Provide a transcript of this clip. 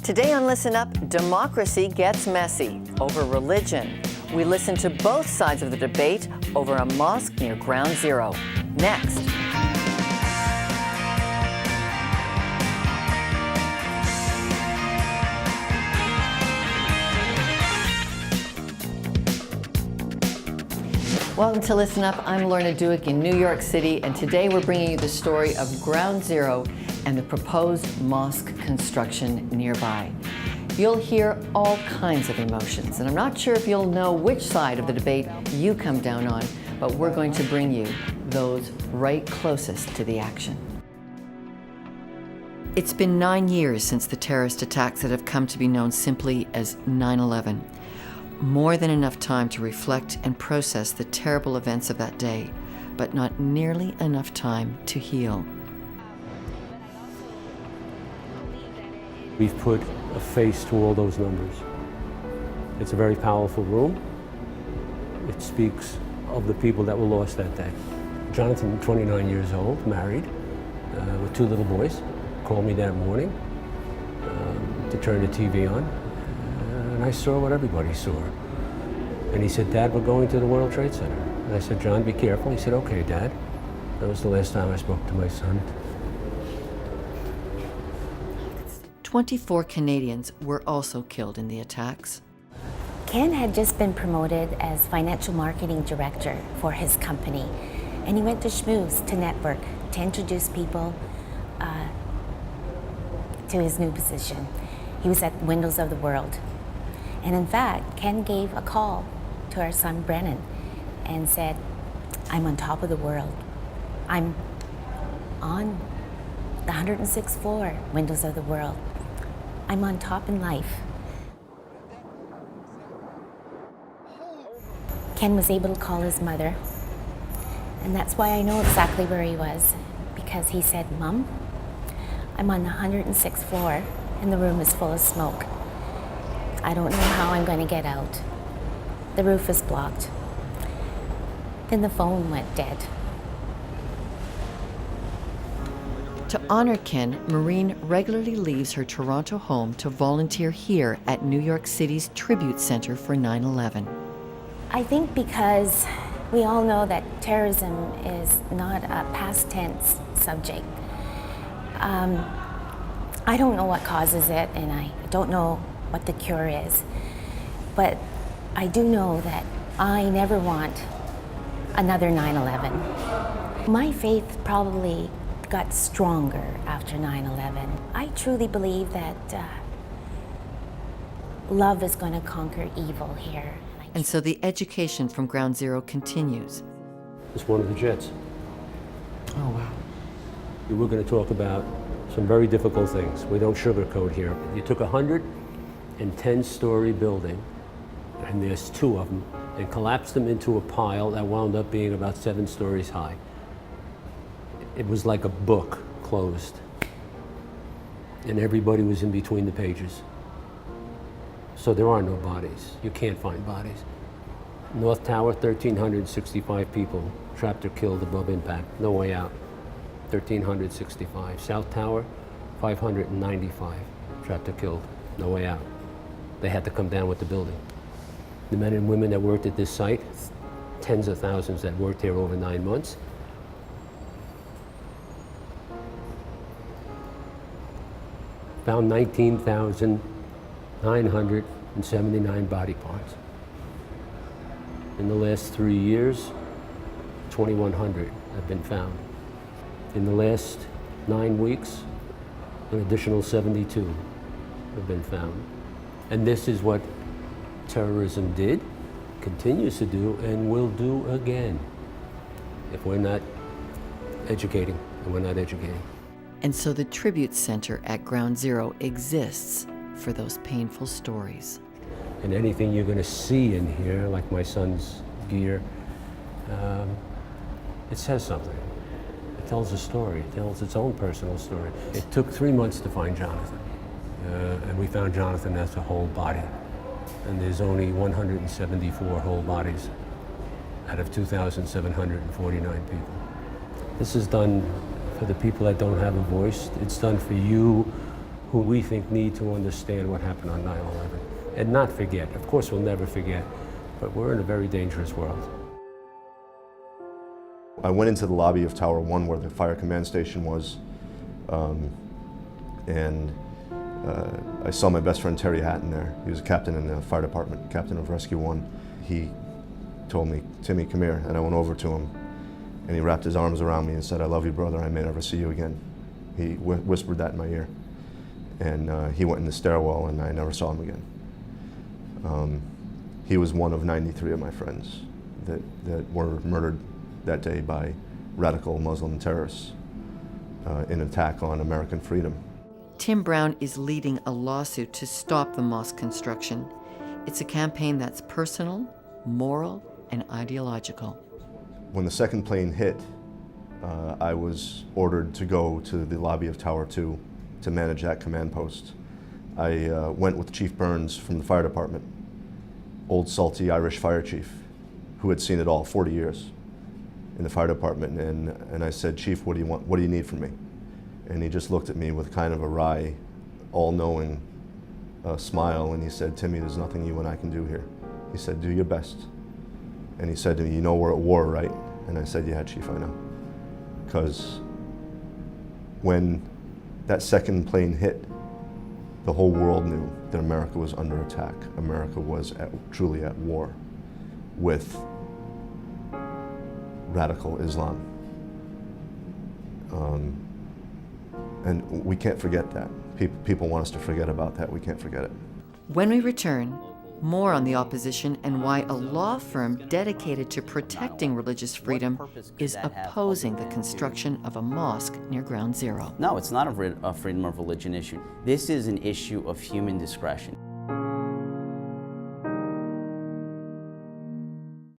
Today on Listen Up, democracy gets messy over religion. We listen to both sides of the debate over a mosque near Ground Zero. Next. Welcome to Listen Up. I'm Lorna Duick in New York City, and today we're bringing you the story of Ground Zero and the proposed mosque construction nearby. You'll hear all kinds of emotions, and I'm not sure if you'll know which side of the debate you come down on, but we're going to bring you those right closest to the action. It's been 9 years since the terrorist attacks that have come to be known simply as 9/11. More than enough time to reflect and process the terrible events of that day, but not nearly enough time to heal. We've put a face to all those numbers. It's a very powerful room. It speaks of the people that were lost that day. Jonathan, 29 years old, married, with 2 little boys, called me that morning to turn the TV on, and I saw what everybody saw. And he said, "Dad, we're going to the World Trade Center." And I said, "John, be careful." He said, "Okay, Dad." That was the last time I spoke to my son. 24 Canadians were also killed in the attacks. Ken had just been promoted as financial marketing director for his company, and he went to Schmooze to network, to introduce people to his new position. He was at Windows of the World. And in fact, Ken gave a call to our son Brennan and said, "I'm on top of the world. I'm on the 106th floor, Windows of the World. I'm on top in life." Ken was able to call his mother, and that's why I know exactly where he was, because he said, "Mom, I'm on the 106th floor and the room is full of smoke. I don't know how I'm going to get out. The roof is blocked." Then the phone went dead. To honor Ken, Maureen regularly leaves her Toronto home to volunteer here at New York City's Tribute Center for 9/11. I think because we all know that terrorism is not a past tense subject. I don't know what causes it, and I don't know what the cure is, but I do know that I never want another 9/11. My faith probably got stronger after 9/11. I truly believe that love is going to conquer evil here. And so the education from Ground Zero continues. It's one of the jets. Oh, wow. We're going to talk about some very difficult things. We don't sugarcoat here. You took a 110-story building, and there's 2 of them, and collapsed them into a pile that wound up being about 7 stories high. It was like a book closed, and everybody was in between the pages. So there are no bodies. You can't find bodies. North Tower, 1,365 people trapped or killed above impact. No way out. 1,365. South Tower, 595 trapped or killed. No way out. They had to come down with the building. The men and women that worked at this site, tens of thousands that worked here over 9 months, found 19,979 body parts. In the last 3 years, 2,100 have been found. In the last 9 weeks, an additional 72 have been found. And this is what terrorism did, continues to do, and will do again if we're not educating, and we're not educating. And so the Tribute Center at Ground Zero exists for those painful stories. And anything you're going to see in here, like my son's gear, it says something. It tells a story. It tells its own personal story. It took 3 months to find Jonathan. And we found Jonathan as a whole body. And there's only 174 whole bodies out of 2,749 people. This is done for the people that don't have a voice. It's done for you who we think need to understand what happened on 9/11 and not forget. Of course, we'll never forget, but we're in a very dangerous world. I went into the lobby of Tower 1 where the fire command station was, and I saw my best friend Terry Hatton there. He was a captain in the fire department, captain of Rescue 1. He told me, "Timmy, come here," and I went over to him, and he wrapped his arms around me and said, "I love you, brother, I may never see you again." He whispered that in my ear, and he went in the stairwell, and I never saw him again. He was one of 93 of my friends that were murdered that day by radical Muslim terrorists in an attack on American freedom. Tim Brown is leading a lawsuit to stop the mosque construction. It's a campaign that's personal, moral, and ideological. When the second plane hit, I was ordered to go to the lobby of Tower 2 to manage that command post. I went with Chief Burns from the fire department, old salty Irish fire chief, who had seen it all, 40 years in the fire department, and I said, "Chief, what do you want? What do you need from me?" And he just looked at me with kind of a wry, all-knowing smile, and he said, "Timmy, there's nothing you and I can do here." He said, "Do your best." And he said to me, "You know we're at war, right?" And I said, "Yeah, Chief, I know." Because when that second plane hit, the whole world knew that America was under attack. America was truly at war with radical Islam. And we can't forget that. People want us to forget about that. We can't forget it. When we return, more on the opposition and why a law firm dedicated to protecting religious freedom is opposing the construction of a mosque near Ground Zero. No, it's not a freedom of religion issue. This is an issue of human discretion.